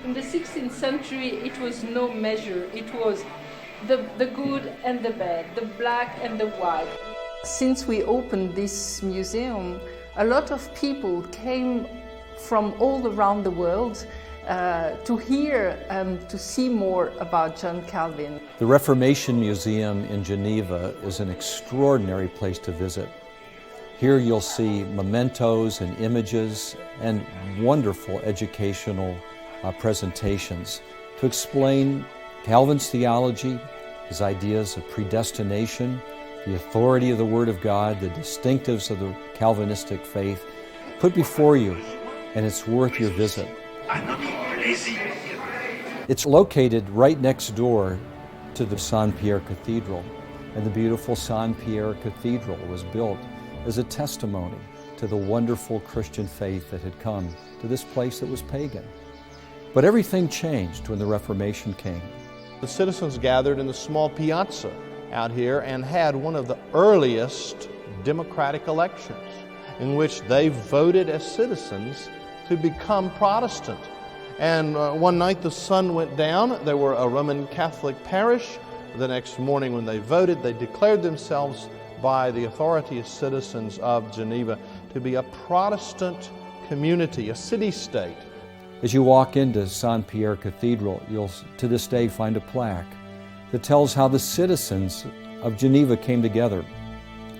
In the 16th century, it was no measure. It was the good and the bad, the black and the white. Since we opened this museum, a lot of people came from all around the world to hear and to see more about John Calvin. The Reformation Museum in Geneva is an extraordinary place to visit. Here you'll see mementos and images and wonderful educational presentations to explain Calvin's theology, his ideas of predestination, the authority of the Word of God, the distinctives of the Calvinistic faith, put before you, and it's worth your visit. It's located right next door to the Saint-Pierre Cathedral, and the beautiful Saint-Pierre Cathedral was built as a testimony to the wonderful Christian faith that had come to this place that was pagan. But everything changed when the Reformation came. The citizens gathered in the small piazza out here and had one of the earliest democratic elections in which they voted as citizens to become Protestant. And one night the sun went down. They were a Roman Catholic parish. The next morning when they voted, they declared themselves by the authority as citizens of Geneva to be a Protestant community, a city-state. As you walk into Saint-Pierre Cathedral, you'll to this day find a plaque that tells how the citizens of Geneva came together,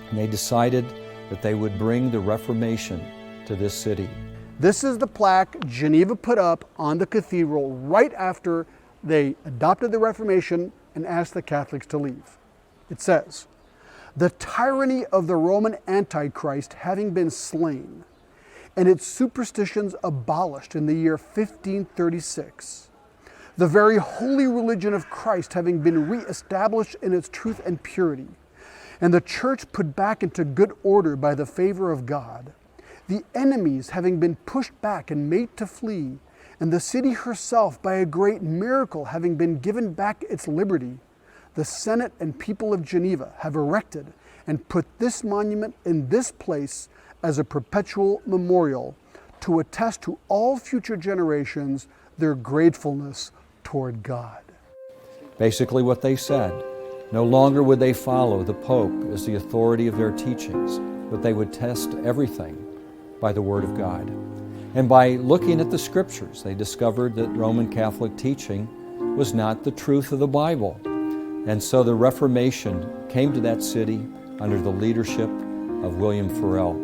and they decided that they would bring the Reformation to this city. This is the plaque Geneva put up on the cathedral right after they adopted the Reformation and asked the Catholics to leave. It says, "The tyranny of the Roman Antichrist having been slain, and its superstitions abolished in the year 1536, the very holy religion of Christ having been re-established in its truth and purity, and the church put back into good order by the favor of God, the enemies having been pushed back and made to flee, and the city herself by a great miracle having been given back its liberty, the Senate and people of Geneva have erected and put this monument in this place as a perpetual memorial to attest to all future generations their gratefulness toward God." Basically what they said, no longer would they follow the Pope as the authority of their teachings, but they would test everything by the Word of God. And by looking at the Scriptures, they discovered that Roman Catholic teaching was not the truth of the Bible. And so the Reformation came to that city under the leadership of William Farel.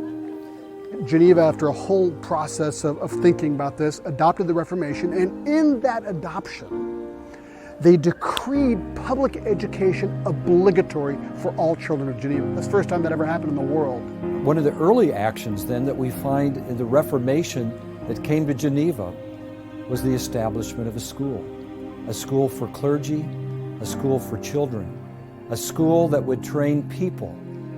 Geneva, after a whole process of thinking about this, adopted the Reformation, and in that adoption, they decreed public education obligatory for all children of Geneva. That's the first time that ever happened in the world. One of the early actions then that we find in the Reformation that came to Geneva was the establishment of a school for clergy, a school for children, a school that would train people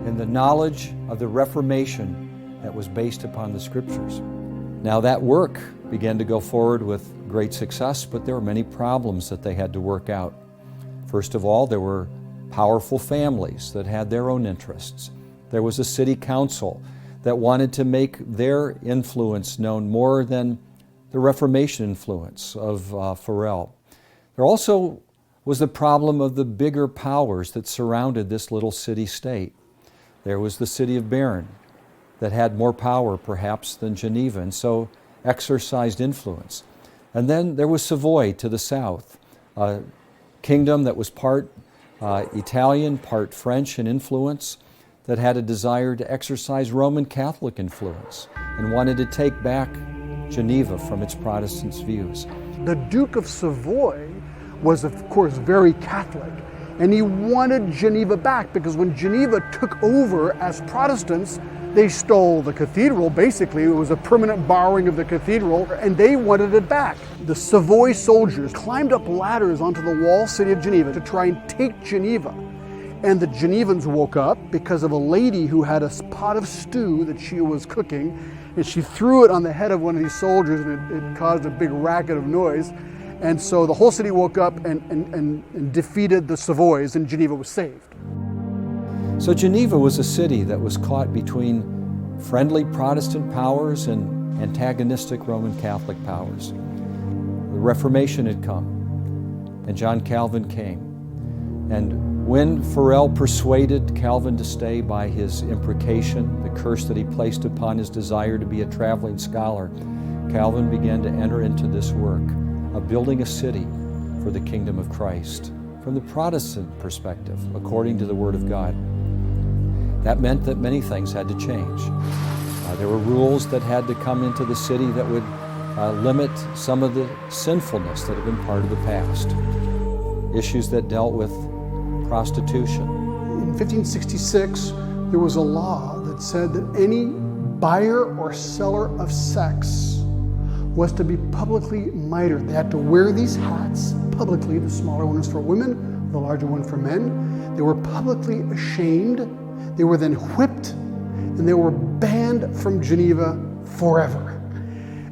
in the knowledge of the Reformation that was based upon the Scriptures. Now that work began to go forward with great success, but there were many problems that they had to work out. First of all, there were powerful families that had their own interests. There was a city council that wanted to make their influence known more than the Reformation influence of Farel. There also was the problem of the bigger powers that surrounded this little city-state. There was the city of Bern that had more power perhaps than Geneva, and so exercised influence. And then there was Savoy to the south, a kingdom that was part Italian, part French in influence, that had a desire to exercise Roman Catholic influence and wanted to take back Geneva from its Protestant views. The Duke of Savoy was, of course, very Catholic, and he wanted Geneva back because when Geneva took over as Protestants, they stole the cathedral. Basically, it was a permanent borrowing of the cathedral, and they wanted it back. The Savoy soldiers climbed up ladders onto the walled city of Geneva to try and take Geneva. And the Genevans woke up because of a lady who had a pot of stew that she was cooking, and she threw it on the head of one of these soldiers, and it caused a big racket of noise. And so the whole city woke up and defeated the Savoys, and Geneva was saved. So Geneva was a city that was caught between friendly Protestant powers and antagonistic Roman Catholic powers. The Reformation had come, and John Calvin came. And when Farel persuaded Calvin to stay by his imprecation, the curse that he placed upon his desire to be a traveling scholar, Calvin began to enter into this work of building a city for the kingdom of Christ from the Protestant perspective, according to the Word of God. That meant that many things had to change. There were rules that had to come into the city that would limit some of the sinfulness that had been part of the past. Issues that dealt with prostitution. In 1566, there was a law that said that any buyer or seller of sex was to be publicly mitered. They had to wear these hats publicly. The smaller one was for women, the larger one for men. They were publicly ashamed. They were then whipped, and they were banned from Geneva forever.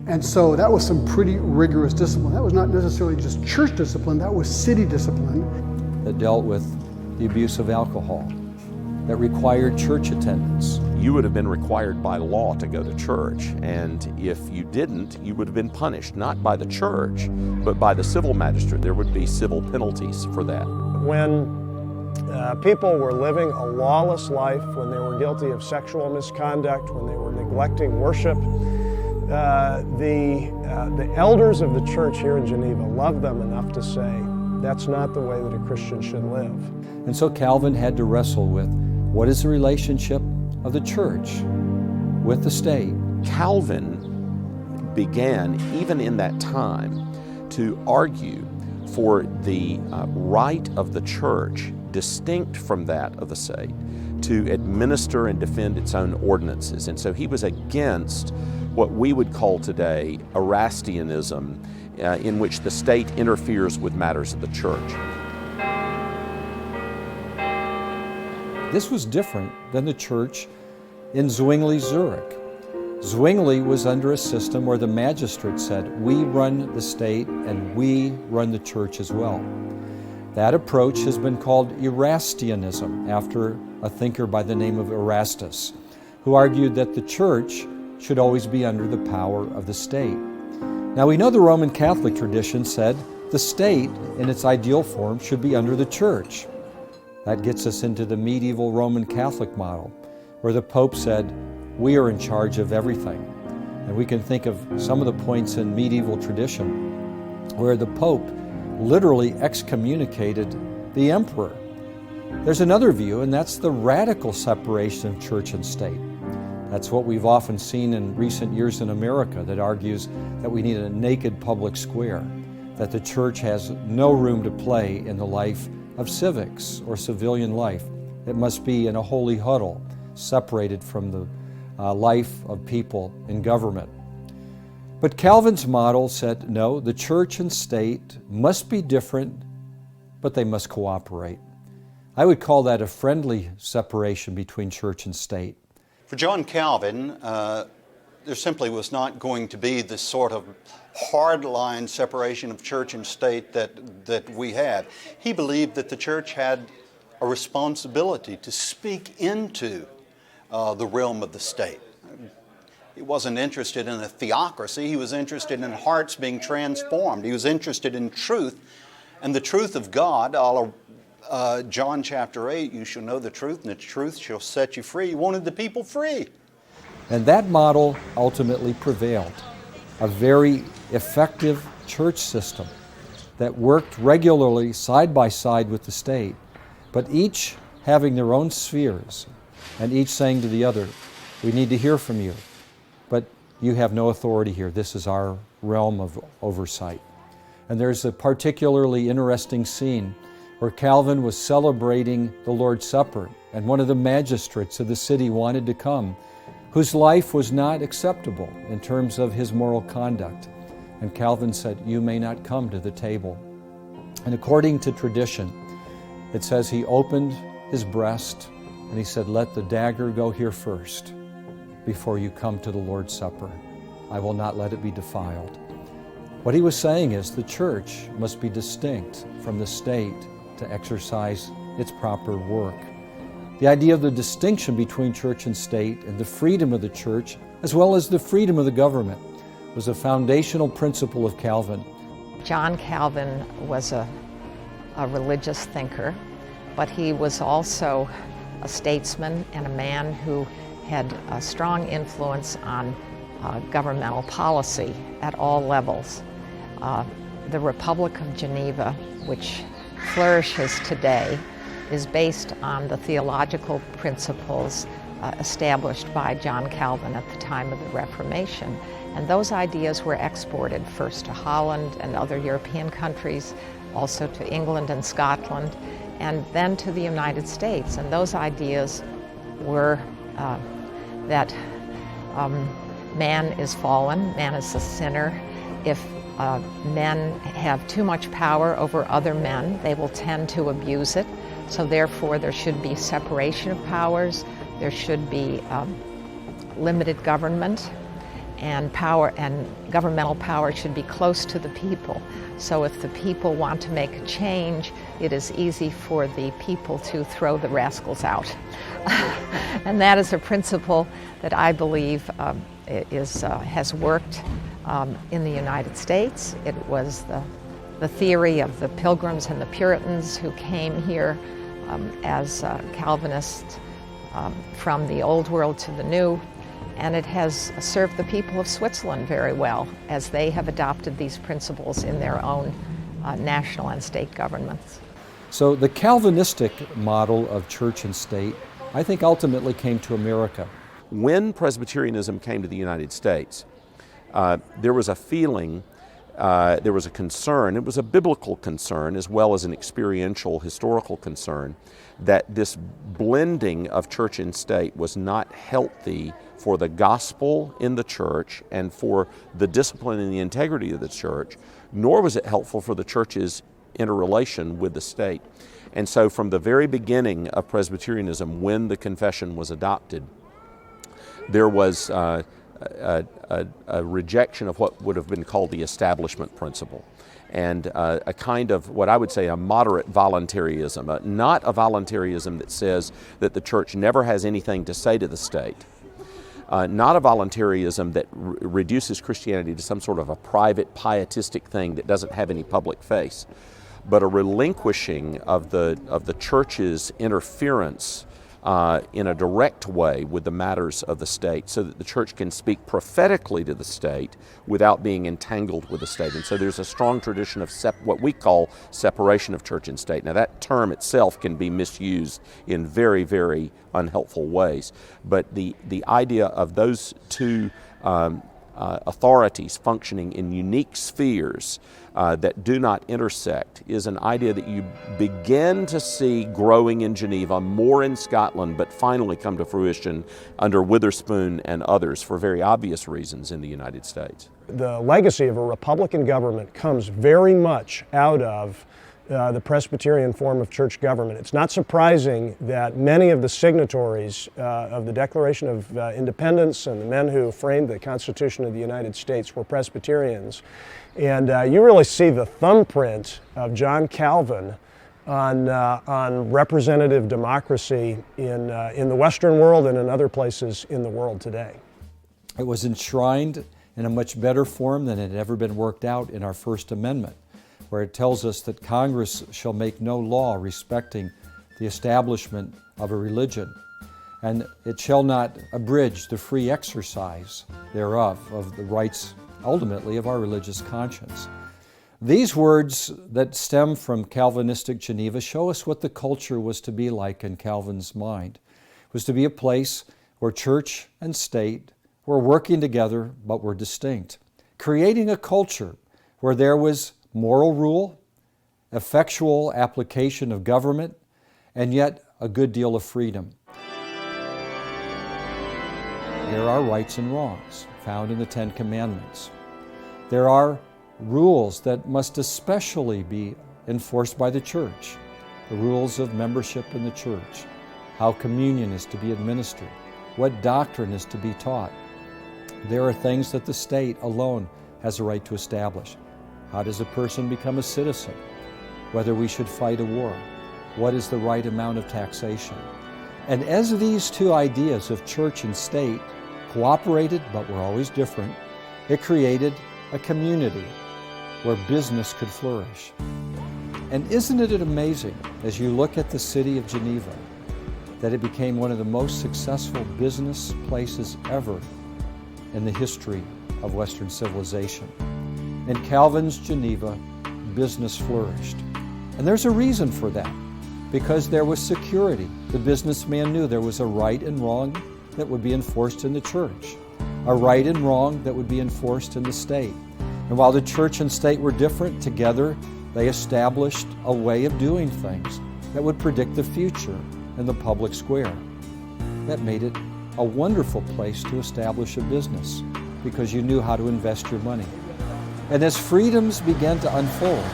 And so that was some pretty rigorous discipline. That was not necessarily just church discipline, that was city discipline. That dealt with the abuse of alcohol, that required church attendance. You would have been required by law to go to church, and if you didn't, you would have been punished, not by the church, but by the civil magistrate. There would be civil penalties for that. When people were living a lawless life, when they were guilty of sexual misconduct, when they were neglecting worship, the elders of the church here in Geneva loved them enough to say, that's not the way that a Christian should live. And so Calvin had to wrestle with, what is the relationship of the church with the state? Calvin began, even in that time, to argue for the right of the church, distinct from that of the state, to administer and defend its own ordinances. And so he was against what we would call today Erastianism, in which the state interferes with matters of the church. This was different than the church in Zwingli, Zurich. Zwingli was under a system where the magistrate said, we run the state and we run the church as well. That approach has been called Erastianism, after a thinker by the name of Erastus, who argued that the church should always be under the power of the state. Now we know the Roman Catholic tradition said the state, in its ideal form, should be under the church. That gets us into the medieval Roman Catholic model, where the Pope said, we are in charge of everything. And we can think of some of the points in medieval tradition where the Pope literally excommunicated the emperor. There's another view, and that's the radical separation of church and state. That's what we've often seen in recent years in America, that argues that we need a naked public square, that the church has no room to play in the life of civics or civilian life. It must be in a holy huddle, separated from the life of people in government. But Calvin's model said, no, the church and state must be different, but they must cooperate. I would call that a friendly separation between church and state. For John Calvin, there simply was not going to be this sort of hard-line separation of church and state that we have. He believed that the church had a responsibility to speak into the realm of the state. He wasn't interested in a theocracy. He was interested in hearts being transformed. He was interested in truth, and the truth of God. John chapter 8, you shall know the truth, and the truth shall set you free. He wanted the people free. And that model ultimately prevailed. A very effective church system that worked regularly side by side with the state, but each having their own spheres, and each saying to the other, we need to hear from you, but you have no authority here. This is our realm of oversight. And there's a particularly interesting scene where Calvin was celebrating the Lord's Supper, and one of the magistrates of the city wanted to come, whose life was not acceptable in terms of his moral conduct. And Calvin said, you may not come to the table. And according to tradition, it says he opened his breast and he said, let the dagger go here first before you come to the Lord's Supper. I will not let it be defiled. What he was saying is the church must be distinct from the state to exercise its proper work. The idea of the distinction between church and state and the freedom of the church, as well as the freedom of the government, was a foundational principle of Calvin. John Calvin was a religious thinker, but he was also a statesman and a man who had a strong influence on governmental policy at all levels. The Republic of Geneva, which flourishes today, is based on the theological principles established by John Calvin at the time of the Reformation. And those ideas were exported first to Holland and other European countries, also to England and Scotland, and then to the United States. And those ideas were that man is fallen, man is a sinner. If men have too much power over other men, they will tend to abuse it. So therefore there should be separation of powers, there should be limited government, and power and governmental power should be close to the people. So if the people want to make a change, it is easy for the people to throw the rascals out. And that is a principle that I believe has worked in the United States. It was the theory of the Pilgrims and the Puritans who came here as Calvinists from the Old World to the New. And it has served the people of Switzerland very well as they have adopted these principles in their own national and state governments. So the Calvinistic model of church and state, I think, ultimately came to America. When Presbyterianism came to the United States, there was a feeling, there was a concern, it was a biblical concern as well as an experiential, historical concern, that this blending of church and state was not healthy for the gospel in the church and for the discipline and the integrity of the church, nor was it helpful for the church's interrelation with the state. And so from the very beginning of Presbyterianism, when the confession was adopted, there was a rejection of what would have been called the establishment principle, and a kind of what I would say a moderate voluntarism, not a voluntarism that says that the church never has anything to say to the state, not a voluntarism that reduces Christianity to some sort of a private pietistic thing that doesn't have any public face, but a relinquishing of the church's interference in a direct way with the matters of the state, so that the church can speak prophetically to the state without being entangled with the state. And so there's a strong tradition of what we call separation of church and state. Now that term itself can be misused in very, very unhelpful ways, but the idea of those two authorities functioning in unique spheres that do not intersect is an idea that you begin to see growing in Geneva, more in Scotland, but finally come to fruition under Witherspoon and others for very obvious reasons in the United States. The legacy of a Republican government comes very much out of the Presbyterian form of church government. It's not surprising that many of the signatories of the Declaration of Independence and the men who framed the Constitution of the United States were Presbyterians. And you really see the thumbprint of John Calvin on representative democracy in the Western world and in other places in the world today. It was enshrined in a much better form than it had ever been worked out in our First Amendment, where it tells us that Congress shall make no law respecting the establishment of a religion, and it shall not abridge the free exercise thereof of the rights, ultimately, of our religious conscience. These words that stem from Calvinistic Geneva show us what the culture was to be like in Calvin's mind. It was to be a place where church and state were working together but were distinct, creating a culture where there was moral rule, effectual application of government, and yet a good deal of freedom. There are rights and wrongs found in the Ten Commandments. There are rules that must especially be enforced by the church, the rules of membership in the church, how communion is to be administered, what doctrine is to be taught. There are things that the state alone has a right to establish. How does a person become a citizen? Whether we should fight a war? What is the right amount of taxation? And as these two ideas of church and state cooperated but were always different, it created a community where business could flourish. And isn't it amazing, as you look at the city of Geneva, that it became one of the most successful business places ever in the history of Western civilization. In Calvin's Geneva, business flourished. And there's a reason for that, because there was security. The businessman knew there was a right and wrong that would be enforced in the church, a right and wrong that would be enforced in the state. And while the church and state were different, together they established a way of doing things that would predict the future in the public square. That made it a wonderful place to establish a business because you knew how to invest your money. And as freedoms began to unfold,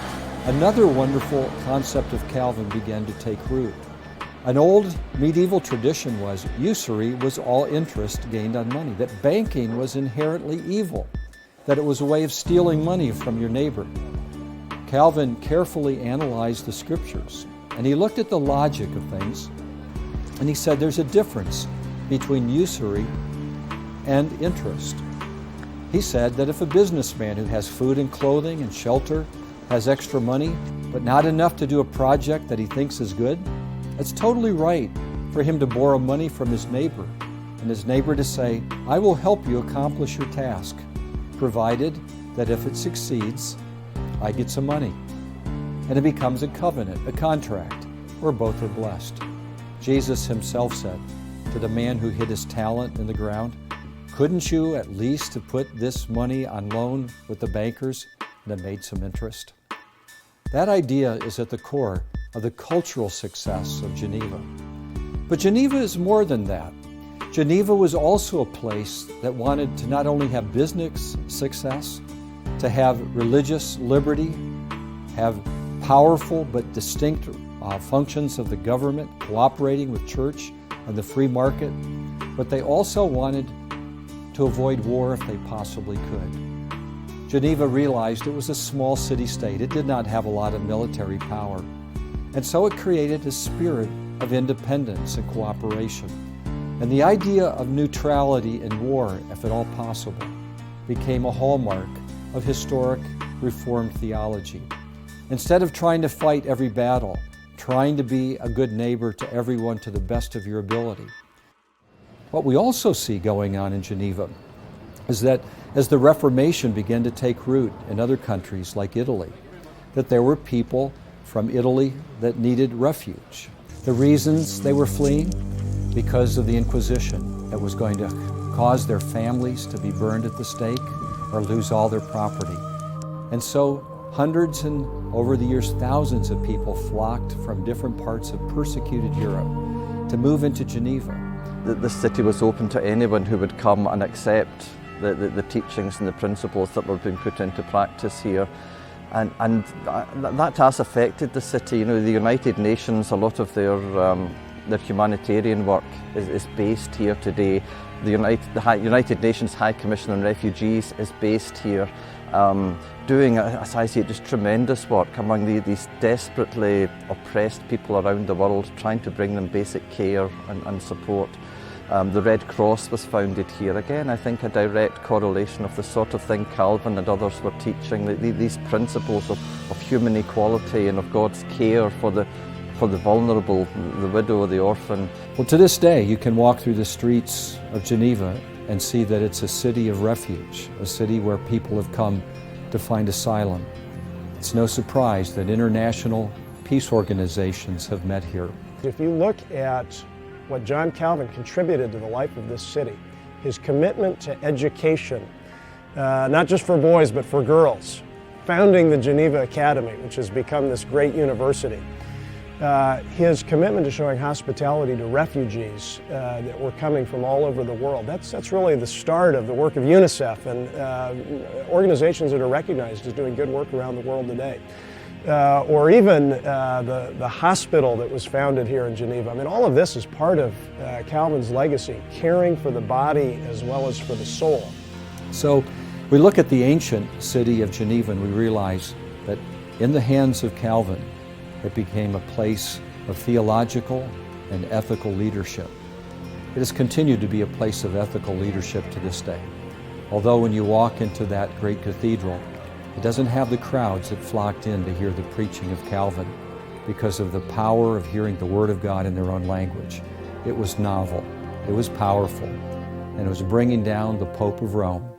another wonderful concept of Calvin began to take root. An old medieval tradition was usury was all interest gained on money, that banking was inherently evil, that it was a way of stealing money from your neighbor. Calvin carefully analyzed the scriptures, and he looked at the logic of things, and he said there's a difference between usury and interest. He said that if a businessman who has food and clothing and shelter has extra money, but not enough to do a project that he thinks is good, it's totally right for him to borrow money from his neighbor, and his neighbor to say, I will help you accomplish your task, provided that if it succeeds, I get some money. And it becomes a covenant, a contract, where both are blessed. Jesus himself said to the man who hid his talent in the ground, couldn't you at least have put this money on loan with the bankers and have made some interest? That idea is at the core of the cultural success of Geneva. But Geneva is more than that. Geneva was also a place that wanted to not only have business success, to have religious liberty, have powerful but distinct functions of the government cooperating with church and the free market, but they also wanted to avoid war if they possibly could. Geneva realized it was a small city-state. It did not have a lot of military power. And so it created a spirit of independence and cooperation. And the idea of neutrality in war, if at all possible, became a hallmark of historic Reformed theology. Instead of trying to fight every battle, trying to be a good neighbor to everyone to the best of your ability. What we also see going on in Geneva is that as the Reformation began to take root in other countries like Italy, that there were people from Italy that needed refuge. The reasons they were fleeing? Because of the Inquisition that was going to cause their families to be burned at the stake or lose all their property. And so hundreds and over the years thousands of people flocked from different parts of persecuted Europe to move into Geneva. The city was open to anyone who would come and accept the teachings and the principles that were being put into practice here. And that has affected the city. You know, the United Nations, a lot of their humanitarian work is based here today. The United Nations High Commission on Refugees is based here, doing, as I see it, just tremendous work among these desperately oppressed people around the world, trying to bring them basic care and support. The Red Cross was founded here. Again, I think a direct correlation of the sort of thing Calvin and others were teaching, these principles of human equality and of God's care for the vulnerable, the widow, the orphan. Well, to this day, you can walk through the streets of Geneva and see that it's a city of refuge, a city where people have come to find asylum. It's no surprise that international peace organizations have met here. If you look at what John Calvin contributed to the life of this city, his commitment to education, not just for boys but for girls, founding the Geneva Academy, which has become this great university, his commitment to showing hospitality to refugees that were coming from all over the world. That's really the start of the work of UNICEF and organizations that are recognized as doing good work around the world today. Or even the hospital that was founded here in Geneva. I mean, all of this is part of Calvin's legacy, caring for the body as well as for the soul. So we look at the ancient city of Geneva and we realize that in the hands of Calvin, it became a place of theological and ethical leadership. It has continued to be a place of ethical leadership to this day. Although when you walk into that great cathedral, It doesn't have the crowds that flocked in to hear the preaching of Calvin because of the power of hearing the Word of God in their own language. It was novel, it was powerful, and it was bringing down the Pope of Rome.